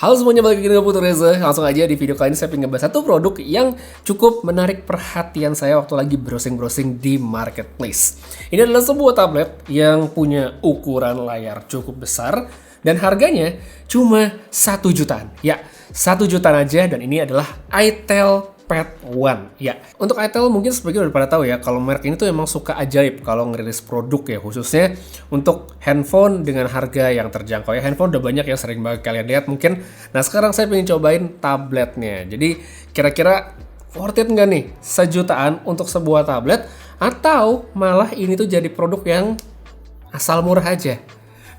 Halo semuanya, balik lagi dengan Putu Reza. Langsung aja di video kali ini saya ingin ngebahas satu produk yang cukup menarik perhatian saya waktu lagi browsing-browsing di marketplace. Ini adalah sebuah tablet yang punya ukuran layar cukup besar dan harganya cuma 1 jutaan. Ya, 1 jutaan aja, dan ini adalah itel Pad One. Ya, untuk itel mungkin sebagian udah pada tahu ya, kalau merek ini tuh emang suka ajaib kalau ngerilis produk ya, khususnya untuk handphone dengan harga yang terjangkau ya. Handphone udah banyak yang sering banget kalian lihat mungkin. Nah, sekarang saya pengen cobain tabletnya. Jadi kira-kira worth it nggak nih sejutaan untuk sebuah tablet, atau malah ini tuh jadi produk yang asal murah aja.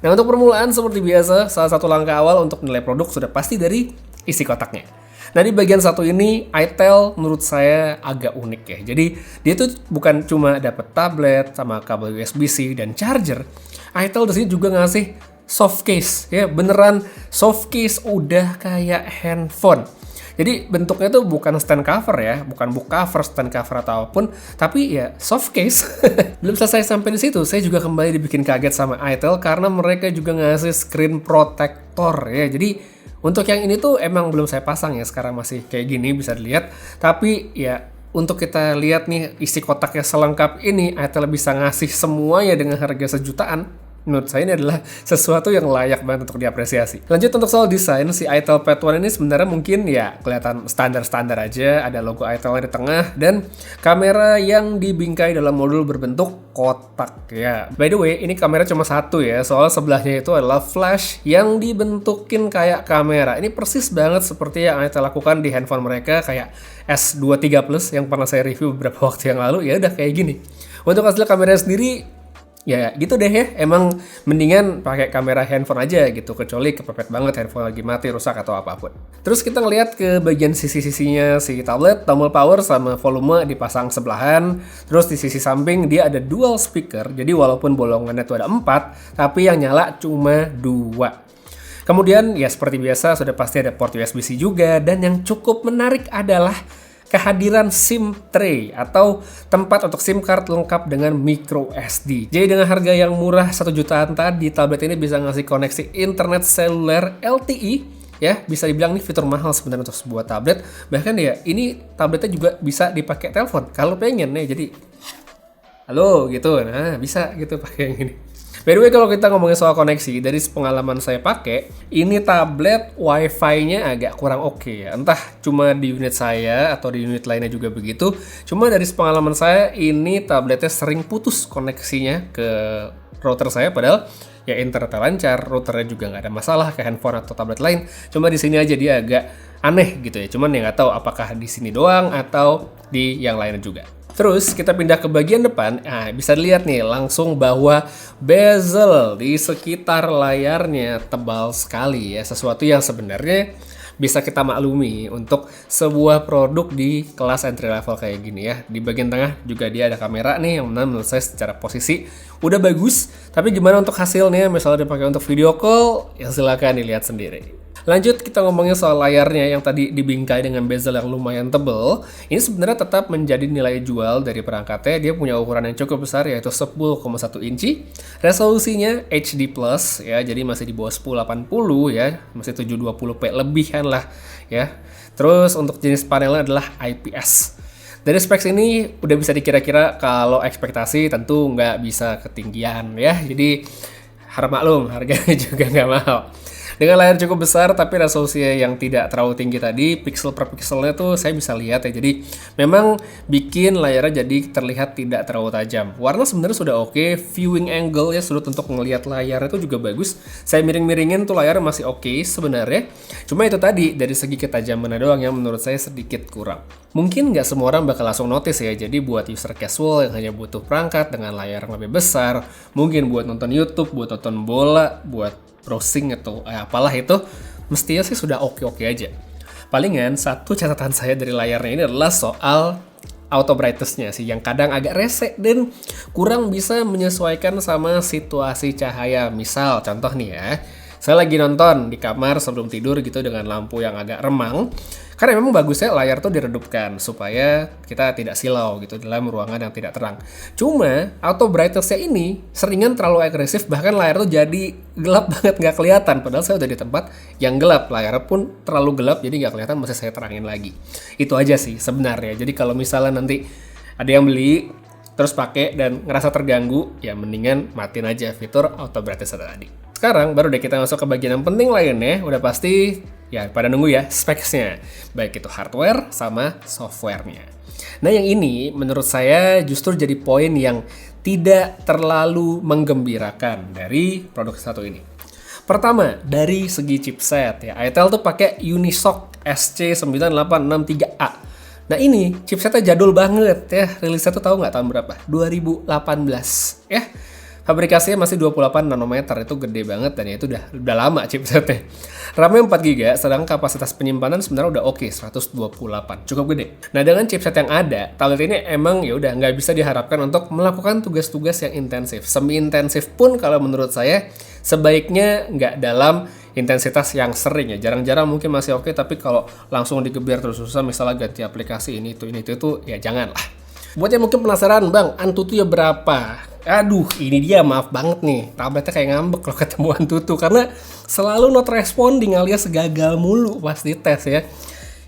Nah, untuk permulaan seperti biasa, salah satu langkah awal untuk menilai produk sudah pasti dari isi kotaknya. Nah, di bagian satu ini, itel menurut saya agak unik ya. Jadi, dia tuh bukan cuma dapat tablet sama kabel USB-C dan charger. itel di sini juga ngasih soft case ya, beneran soft case udah kayak handphone. Jadi bentuknya tuh bukan stand cover ya, bukan book cover, stand cover ataupun, tapi ya soft case. Belum selesai sampai di situ, saya juga kembali dibikin kaget sama itel karena mereka juga ngasih screen protector ya. Jadi untuk yang ini tuh emang belum saya pasang ya, sekarang masih kayak gini bisa dilihat. Tapi ya untuk kita lihat nih isi kotaknya selengkap ini, itel bisa ngasih semuanya dengan harga sejutaan. Menurut saya ini adalah sesuatu yang layak banget untuk diapresiasi. Lanjut untuk soal desain, si itel Pad One ini sebenarnya mungkin ya kelihatan standar-standar aja. Ada logo itelnya di tengah dan kamera yang dibingkai dalam modul berbentuk kotak ya. By the way, ini kamera cuma satu ya, soal sebelahnya itu adalah flash yang dibentukin kayak kamera. Ini persis banget seperti yang itel lakukan di handphone mereka kayak S23 Plus yang pernah saya review beberapa waktu yang lalu. Ya udah kayak gini. Untuk hasil kamera sendiri, ya gitu deh ya, emang mendingan pakai kamera handphone aja gitu, kecuali kepepet banget handphone lagi mati, rusak atau apapun. Terus kita ngeliat ke bagian sisi-sisinya si tablet, tombol power sama volume dipasang sebelahan. Terus di sisi samping dia ada dual speaker, jadi walaupun bolongannya tuh ada 4, tapi yang nyala cuma 2. Kemudian ya seperti biasa sudah pasti ada port USB-C juga, dan yang cukup menarik adalah kehadiran SIM tray atau tempat untuk SIM card lengkap dengan micro SD. Jadi dengan harga yang murah 1 jutaan tadi, tablet ini bisa ngasih koneksi internet seluler LTE ya, bisa dibilang ini fitur mahal sebenarnya untuk sebuah tablet. Bahkan ya ini tabletnya juga bisa dipakai telepon kalau pengen ya. Jadi halo gitu, nah bisa gitu pakai yang ini. By the way, kalau kita ngomongin soal koneksi, dari pengalaman saya pakai, ini tablet wifi-nya agak kurang oke ya. Entah cuma di unit saya atau di unit lainnya juga begitu. Cuma dari pengalaman saya, ini tabletnya sering putus koneksinya ke router saya, padahal ya internetnya lancar, routernya juga nggak ada masalah ke handphone atau tablet lain. Cuma di sini aja dia agak aneh gitu ya. Cuman ya nggak tahu apakah di sini doang atau di yang lainnya juga. Terus kita pindah ke bagian depan, nah bisa dilihat nih langsung bahwa bezel di sekitar layarnya tebal sekali ya. Sesuatu yang sebenarnya bisa kita maklumi untuk sebuah produk di kelas entry level kayak gini ya. Di bagian tengah juga dia ada kamera nih yang menurut saya secara posisi udah bagus. Tapi gimana untuk hasilnya, misalnya dipakai untuk video call, ya silakan dilihat sendiri. Lanjut kita ngomongin soal layarnya yang tadi dibingkai dengan bezel yang lumayan tebel. Ini sebenarnya tetap menjadi nilai jual dari perangkatnya. Dia punya ukuran yang cukup besar yaitu 10,1 inci. Resolusinya HD+, ya, jadi masih di bawah 1080 ya, masih 720p lebihan lah ya. Terus untuk jenis panelnya adalah IPS. Dari specs ini udah bisa dikira-kira kalau ekspektasi tentu nggak bisa ketinggian ya. Jadi harap maklum, harganya juga nggak mahal. Dengan layar cukup besar tapi resolusinya yang tidak terlalu tinggi tadi, pixel per pixelnya tuh saya bisa lihat ya. Jadi memang bikin layarnya jadi terlihat tidak terlalu tajam. Warna sebenarnya sudah oke, viewing angle ya, sudut untuk ngelihat layarnya itu juga bagus. Saya miring-miringin tuh layarnya masih oke sebenarnya. Cuma itu tadi dari segi ketajaman doang yang menurut saya sedikit kurang. Mungkin nggak semua orang bakal langsung notice ya. Jadi buat user casual yang hanya butuh perangkat dengan layar yang lebih besar, mungkin buat nonton YouTube, buat nonton bola, buat browsing atau apalah itu, mestinya sih sudah oke-oke aja. Palingan satu catatan saya dari layarnya ini adalah soal auto brightness-nya sih, yang kadang agak rese dan kurang bisa menyesuaikan sama situasi cahaya. Misal contoh nih ya, Saya lagi nonton di kamar sebelum tidur gitu dengan lampu yang agak remang. Karena memang bagusnya layar tuh diredupkan supaya kita tidak silau gitu dalam ruangan yang tidak terang. Cuma auto brightness-nya ini seringan terlalu agresif, bahkan layar tuh jadi gelap banget nggak kelihatan. Padahal saya udah di tempat yang gelap, layar pun terlalu gelap jadi nggak kelihatan, masih saya terangin lagi. Itu aja sih sebenarnya. Jadi kalau misalnya nanti ada yang beli terus pakai dan ngerasa terganggu, ya mendingan matiin aja fitur auto brightness tadi. Sekarang baru deh kita masuk ke bagian yang penting lainnya. Udah pasti ya pada nunggu ya specs-nya, baik itu hardware sama software-nya. Nah yang ini menurut saya justru jadi poin yang tidak terlalu menggembirakan dari produk satu ini. Pertama, dari segi chipset ya, itel tuh pakai Unisoc SC9863A. Nah ini chipsetnya jadul banget ya, rilisnya tuh tahu nggak tahun berapa? 2018 ya. Fabrikasinya masih 28 nanometer, itu gede banget dan ya itu udah lama chipsetnya. RAM-nya 4GB, sedangkan kapasitas penyimpanan sebenarnya udah oke, 128, cukup gede. Nah dengan chipset yang ada, tablet ini emang ya udah nggak bisa diharapkan untuk melakukan tugas-tugas yang intensif. Semi-intensif pun kalau menurut saya sebaiknya nggak dalam intensitas yang sering ya. Jarang-jarang mungkin masih oke, tapi kalau langsung digeber terus susah, misalnya ganti aplikasi ini itu ya jangan lah. Buat yang mungkin penasaran, Bang, Antutu ya berapa? Aduh, ini dia, maaf banget nih, tabletnya kayak ngambek kalau ketemu Antutu karena selalu not responding alias gagal mulu pas dites ya.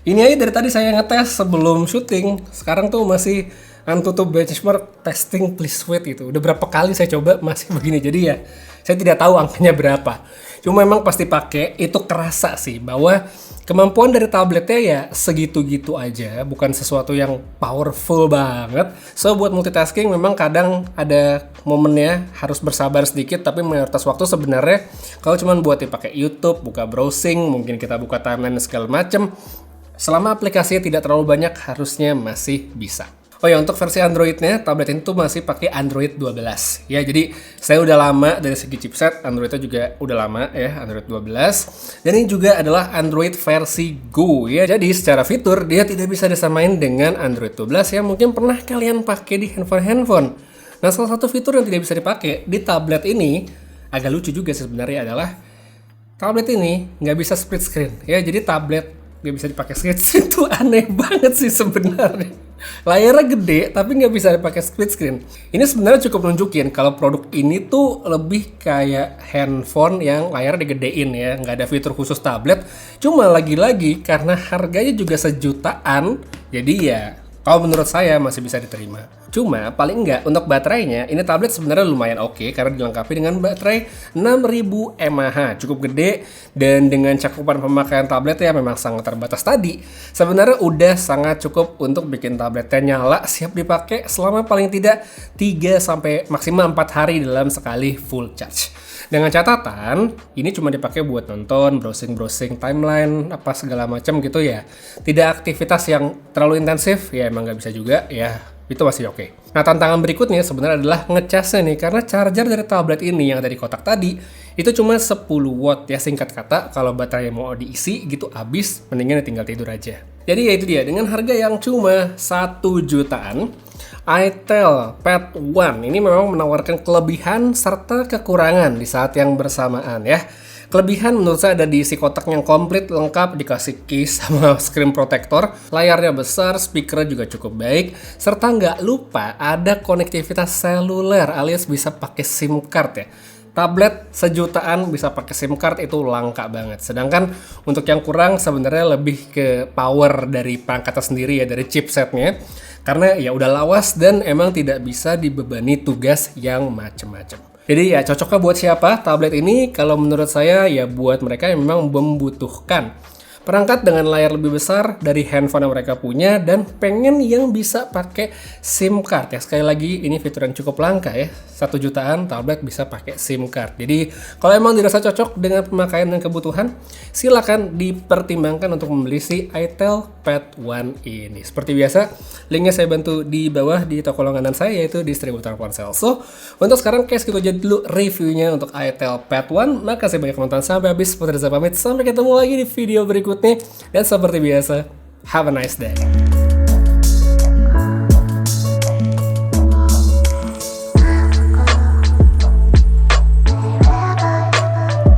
Ini aja dari tadi saya ngetes sebelum syuting, sekarang tuh masih Antutu benchmark testing please wait gitu. Udah berapa kali saya coba masih begini, jadi ya saya tidak tahu angkanya berapa. Cuma memang pasti pakai itu kerasa sih bahwa kemampuan dari tabletnya ya segitu-gitu aja, bukan sesuatu yang powerful banget. So buat multitasking memang kadang ada momennya harus bersabar sedikit, tapi mayoritas waktu sebenarnya kalau cuma buat dipakai YouTube, buka browsing, mungkin kita buka timeline segala macem, selama aplikasinya tidak terlalu banyak harusnya masih bisa. Oh ya, untuk versi Android-nya, tablet ini tuh masih pakai Android 12. Ya, jadi saya udah lama dari segi chipset, Android-nya juga udah lama ya, Android 12. Dan ini juga adalah Android versi Go ya. Jadi secara fitur dia tidak bisa disamain dengan Android 12 yang mungkin pernah kalian pakai di handphone. Nah, salah satu fitur yang tidak bisa dipakai di tablet ini agak lucu juga sebenarnya adalah tablet ini nggak bisa split screen. Ya, jadi tablet nggak bisa dipakai split screen itu aneh banget sih sebenarnya. Layarnya gede tapi nggak bisa dipakai split screen. Ini sebenarnya cukup nunjukin kalau produk ini tuh lebih kayak handphone yang layarnya digedein ya, nggak ada fitur khusus tablet. Cuma lagi-lagi karena harganya juga sejutaan, jadi ya kalau menurut saya masih bisa diterima. Cuma paling enggak untuk baterainya, ini tablet sebenarnya lumayan oke karena dilengkapi dengan baterai 6000 mAh, cukup gede, dan dengan cakupan pemakaian tablet ya memang sangat terbatas tadi. Sebenarnya udah sangat cukup untuk bikin tabletnya nyala siap dipakai selama paling tidak 3 sampai maksimal 4 hari dalam sekali full charge. Dengan catatan, ini cuma dipakai buat nonton, browsing timeline, apa segala macam gitu ya. Tidak aktivitas yang terlalu intensif, ya emang nggak bisa juga, ya itu masih oke. Nah, tantangan berikutnya sebenarnya adalah ngecasnya nih, karena charger dari tablet ini yang dari kotak tadi, itu cuma 10 watt ya, singkat kata, kalau baterai mau diisi gitu habis, mendingan tinggal tidur aja. Jadi ya itu dia, dengan harga yang cuma 1 jutaan, itel Pad One ini memang menawarkan kelebihan serta kekurangan di saat yang bersamaan ya. Kelebihan menurut saya ada di isi kotak yang komplit lengkap, dikasih case sama screen protector, layarnya besar, speakernya juga cukup baik, serta nggak lupa ada konektivitas seluler alias bisa pakai SIM card ya. Tablet sejutaan bisa pakai SIM card itu langka banget. Sedangkan untuk yang kurang sebenarnya lebih ke power dari perangkatnya sendiri ya, dari chipsetnya. Karena ya udah lawas dan emang tidak bisa dibebani tugas yang macem-macem. Jadi ya cocoknya buat siapa tablet ini? Kalau menurut saya ya buat mereka yang memang membutuhkan perangkat dengan layar lebih besar dari handphone yang mereka punya dan pengen yang bisa pakai SIM card ya. Sekali lagi ini fitur yang cukup langka ya. 1 jutaan tablet bisa pakai SIM card. Jadi kalau emang dirasa cocok dengan pemakaian dan kebutuhan, silakan dipertimbangkan untuk membeli si itel Pad One ini. Seperti biasa, linknya saya bantu di bawah di toko langganan saya yaitu distributor ponsel. So, untuk sekarang guys kita jadi dulu reviewnya untuk itel Pad One. Makasih banyak nonton sampai habis. Putri Reza pamit. Sampai ketemu lagi di video berikutnya. Dan seperti biasa, have a nice day.